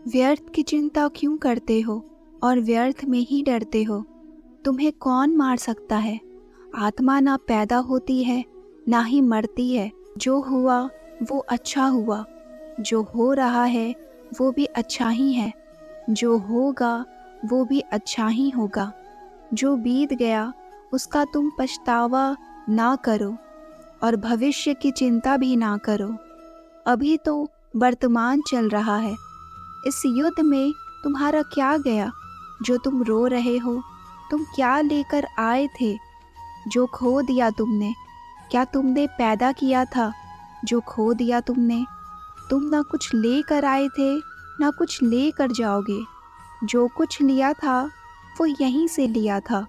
व्यर्थ की चिंता क्यों करते हो और व्यर्थ में ही डरते हो? तुम्हें कौन मार सकता है? आत्मा ना पैदा होती है ना ही मरती है। जो हुआ वो अच्छा हुआ, जो हो रहा है वो भी अच्छा ही है, जो होगा वो भी अच्छा ही होगा। जो बीत गया उसका तुम पछतावा ना करो और भविष्य की चिंता भी ना करो। अभी तो वर्तमान चल रहा है। इस युद्ध में तुम्हारा क्या गया जो तुम रो रहे हो? तुम क्या लेकर आए थे जो खो दिया तुमने? क्या तुमने पैदा किया था जो खो दिया तुमने? तुम ना कुछ लेकर आए थे ना कुछ लेकर जाओगे। जो कुछ लिया था वो यहीं से लिया था,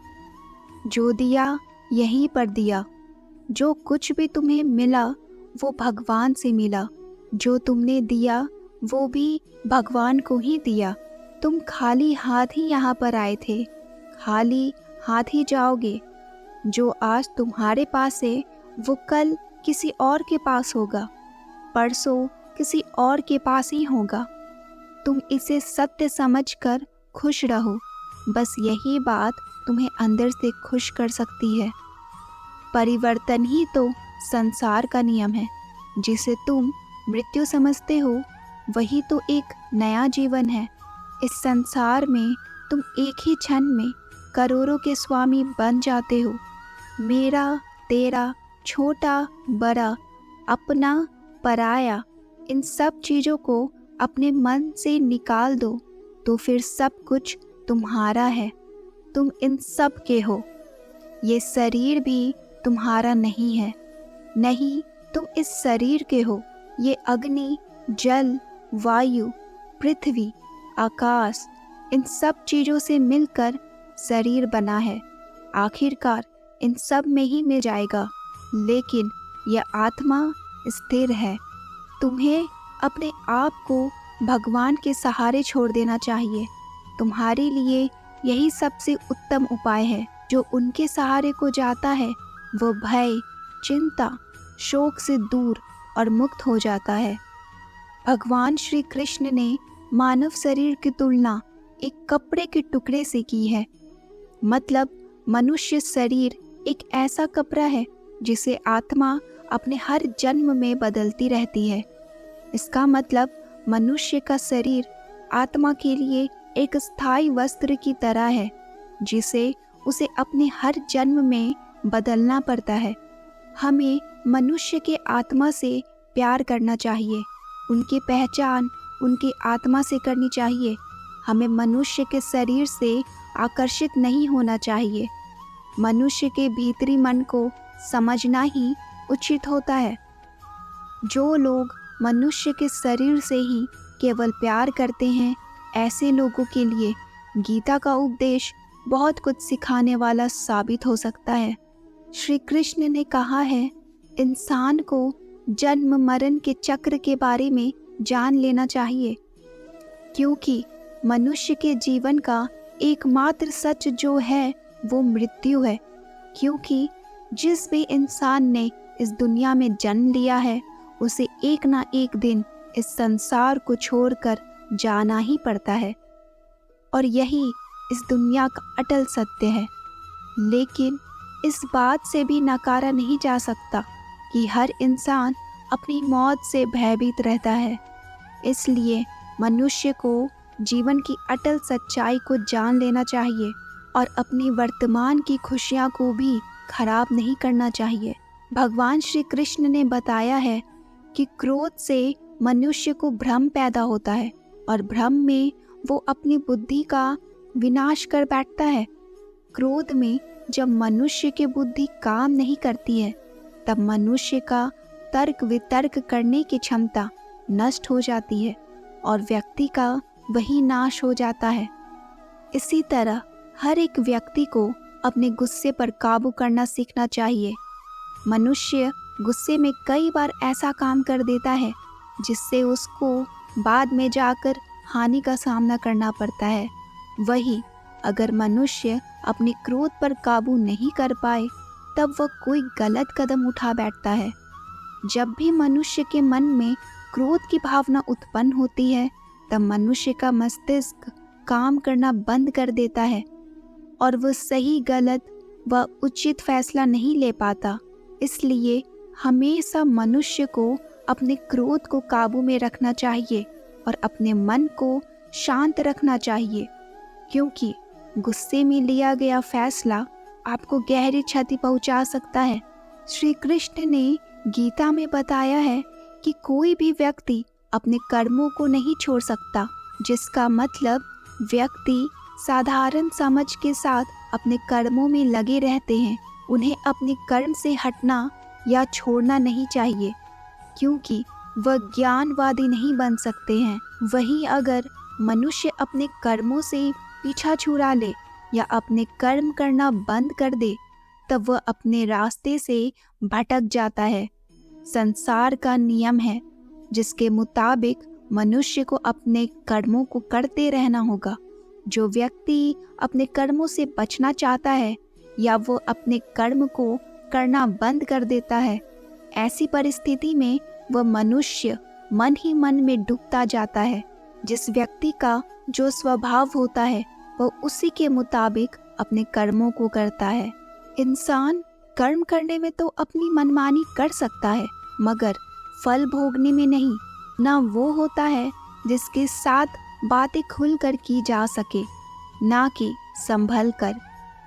जो दिया यहीं पर दिया। जो कुछ भी तुम्हें मिला वो भगवान से मिला। जो तुमने दिया वो भी भगवान को ही दिया। तुम खाली हाथ ही यहाँ पर आए थे, खाली हाथ ही जाओगे। जो आज तुम्हारे पास है वो कल किसी और के पास होगा, परसों किसी और के पास ही होगा। तुम इसे सत्य समझकर खुश रहो। बस यही बात तुम्हें अंदर से खुश कर सकती है। परिवर्तन ही तो संसार का नियम है। जिसे तुम मृत्यु समझते हो वही तो एक नया जीवन है। इस संसार में तुम एक ही क्षण में करोड़ों के स्वामी बन जाते हो। मेरा, तेरा, छोटा, बड़ा, अपना, पराया, इन सब चीज़ों को अपने मन से निकाल दो तो फिर सब कुछ तुम्हारा है। तुम इन सब के हो। ये शरीर भी तुम्हारा नहीं है। नहीं, तुम इस शरीर के हो। ये अग्नि, जल, वायु, पृथ्वी, आकाश, इन सब चीज़ों से मिलकर शरीर बना है। आखिरकार इन सब में ही मिल जाएगा, लेकिन यह आत्मा स्थिर है। तुम्हें अपने आप को भगवान के सहारे छोड़ देना चाहिए। तुम्हारे लिए यही सबसे उत्तम उपाय है। जो उनके सहारे को जाता है वो भय, चिंता, शोक से दूर और मुक्त हो जाता है। भगवान श्री कृष्ण ने मानव शरीर की तुलना एक कपड़े के टुकड़े से की है। मतलब मनुष्य शरीर एक ऐसा कपड़ा है जिसे आत्मा अपने हर जन्म में बदलती रहती है। इसका मतलब मनुष्य का शरीर आत्मा के लिए एक स्थायी वस्त्र की तरह है जिसे उसे अपने हर जन्म में बदलना पड़ता है। हमें मनुष्य के आत्मा से प्यार करना चाहिए। उनकी पहचान उनकी आत्मा से करनी चाहिए। हमें मनुष्य के शरीर से आकर्षित नहीं होना चाहिए। मनुष्य के भीतरी मन को समझना ही उचित होता है। जो लोग मनुष्य के शरीर से ही केवल प्यार करते हैं, ऐसे लोगों के लिए गीता का उपदेश बहुत कुछ सिखाने वाला साबित हो सकता है। श्री कृष्ण ने कहा है, इंसान को जन्म मरण के चक्र के बारे में जान लेना चाहिए, क्योंकि मनुष्य के जीवन का एकमात्र सच जो है वो मृत्यु है। क्योंकि जिस भी इंसान ने इस दुनिया में जन्म लिया है उसे एक ना एक दिन इस संसार को छोड़कर जाना ही पड़ता है, और यही इस दुनिया का अटल सत्य है। लेकिन इस बात से भी नकारा नहीं जा सकता कि हर इंसान अपनी मौत से भयभीत रहता है। इसलिए मनुष्य को जीवन की अटल सच्चाई को जान लेना चाहिए और अपनी वर्तमान की खुशियाँ को भी खराब नहीं करना चाहिए। भगवान श्री कृष्ण ने बताया है कि क्रोध से मनुष्य को भ्रम पैदा होता है और भ्रम में वो अपनी बुद्धि का विनाश कर बैठता है। क्रोध में जब मनुष्य की बुद्धि काम नहीं करती है तब मनुष्य का तर्क वितर्क करने की क्षमता नष्ट हो जाती है और व्यक्ति का वही नाश हो जाता है। इसी तरह हर एक व्यक्ति को अपने गुस्से पर काबू करना सीखना चाहिए। मनुष्य गुस्से में कई बार ऐसा काम कर देता है जिससे उसको बाद में जाकर हानि का सामना करना पड़ता है। वही अगर मनुष्य अपने क्रोध पर काबू नहीं कर पाए तब वह कोई गलत कदम उठा बैठता है। जब भी मनुष्य के मन में क्रोध की भावना उत्पन्न होती है तब मनुष्य का मस्तिष्क काम करना बंद कर देता है और वह सही गलत व उचित फैसला नहीं ले पाता। इसलिए हमेशा मनुष्य को अपने क्रोध को काबू में रखना चाहिए और अपने मन को शांत रखना चाहिए, क्योंकि गुस्से में लिया गया फैसला आपको गहरी क्षति पहुंचा सकता है। श्री कृष्ण ने गीता में बताया है कि कोई भी व्यक्ति अपने कर्मों को नहीं छोड़ सकता, जिसका मतलब व्यक्ति साधारण समझ के साथ अपने कर्मों में लगे रहते हैं। उन्हें अपने कर्म से हटना या छोड़ना नहीं चाहिए, क्योंकि वह ज्ञानवादी नहीं बन सकते हैं। वहीं अगर मनुष्य अपने कर्मों से पीछा छुड़ा ले या अपने कर्म करना बंद कर दे, तब वह अपने रास्ते से भटक जाता है। संसार का नियम है जिसके मुताबिक मनुष्य को अपने कर्मों को करते रहना होगा। जो व्यक्ति अपने कर्मों से बचना चाहता है या वो अपने कर्म को करना बंद कर देता है, ऐसी परिस्थिति में वह मनुष्य मन ही मन में डूबता जाता है। जिस व्यक्ति का जो स्वभाव होता है वह उसी के मुताबिक अपने कर्मों को करता है। इंसान कर्म करने में तो अपनी मनमानी कर सकता है, मगर फल भोगने में नहीं। ना वो होता है जिसके साथ बातें खुलकर की जा सके, ना कि संभल कर।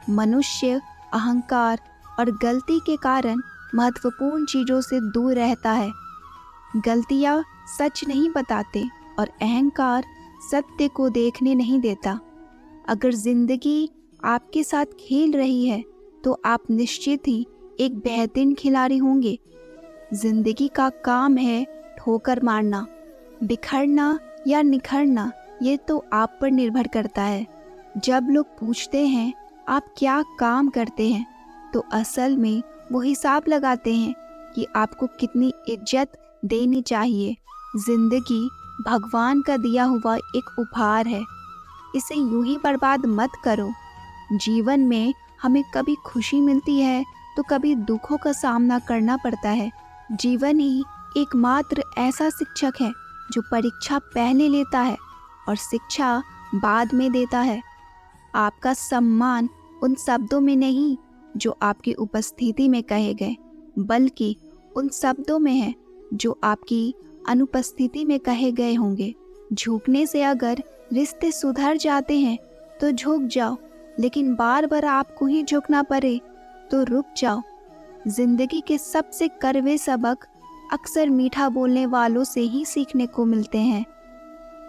मनुष्य अहंकार और गलती के कारण महत्वपूर्ण चीज़ों से दूर रहता है। गलतियाँ सच नहीं बताते और अहंकार सत्य को देखने नहीं देता। अगर जिंदगी आपके साथ खेल रही है तो आप निश्चित ही एक बेहतरीन खिलाड़ी होंगे। जिंदगी का काम है ठोकर मारना, बिखरना या निखरना, ये तो आप पर निर्भर करता है। जब लोग पूछते हैं आप क्या काम करते हैं, तो असल में वो हिसाब लगाते हैं कि आपको कितनी इज्जत देनी चाहिए। जिंदगी भगवान का दिया हुआ एक उपहार है, इसे यूं ही बर्बाद मत करो। जीवन में हमें कभी खुशी मिलती है तो कभी दुखों का सामना करना पड़ता है। जीवन ही एकमात्र ऐसा शिक्षक है जो परीक्षा पहले लेता है और शिक्षा बाद में देता है। आपका सम्मान उन शब्दों में नहीं जो आपकी उपस्थिति में कहे गए, बल्कि उन शब्दों में है जो आपकी अनुपस्थिति में कहे गए होंगे। झुकने से अगर रिश्ते सुधर जाते हैं तो झुक जाओ, लेकिन बार बार आपको ही झुकना पड़े तो रुक जाओ। जिंदगी के सबसे कड़वे सबक अक्सर मीठा बोलने वालों से ही सीखने को मिलते हैं।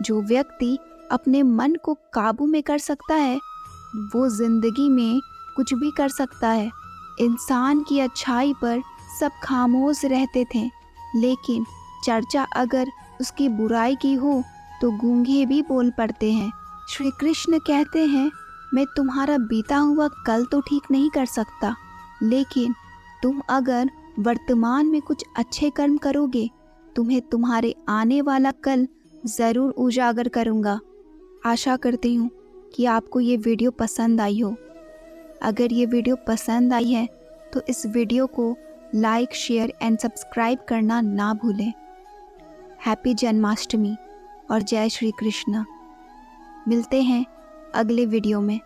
जो व्यक्ति अपने मन को काबू में कर सकता है वो जिंदगी में कुछ भी कर सकता है। इंसान की अच्छाई पर सब खामोश रहते थे, लेकिन चर्चा अगर उसकी बुराई की हो तो गूंगे भी बोल पड़ते हैं। श्री कृष्ण कहते हैं, मैं तुम्हारा बीता हुआ कल तो ठीक नहीं कर सकता, लेकिन तुम अगर वर्तमान में कुछ अच्छे कर्म करोगे, तुम्हें तुम्हारे आने वाला कल ज़रूर उजागर करूँगा। आशा करती हूँ कि आपको ये वीडियो पसंद आई हो। अगर ये वीडियो पसंद आई है तो इस वीडियो को लाइक, शेयर एंड सब्सक्राइब करना ना भूलें। हैप्पी जन्माष्टमी और जय श्री कृष्ण। मिलते हैं अगले वीडियो में।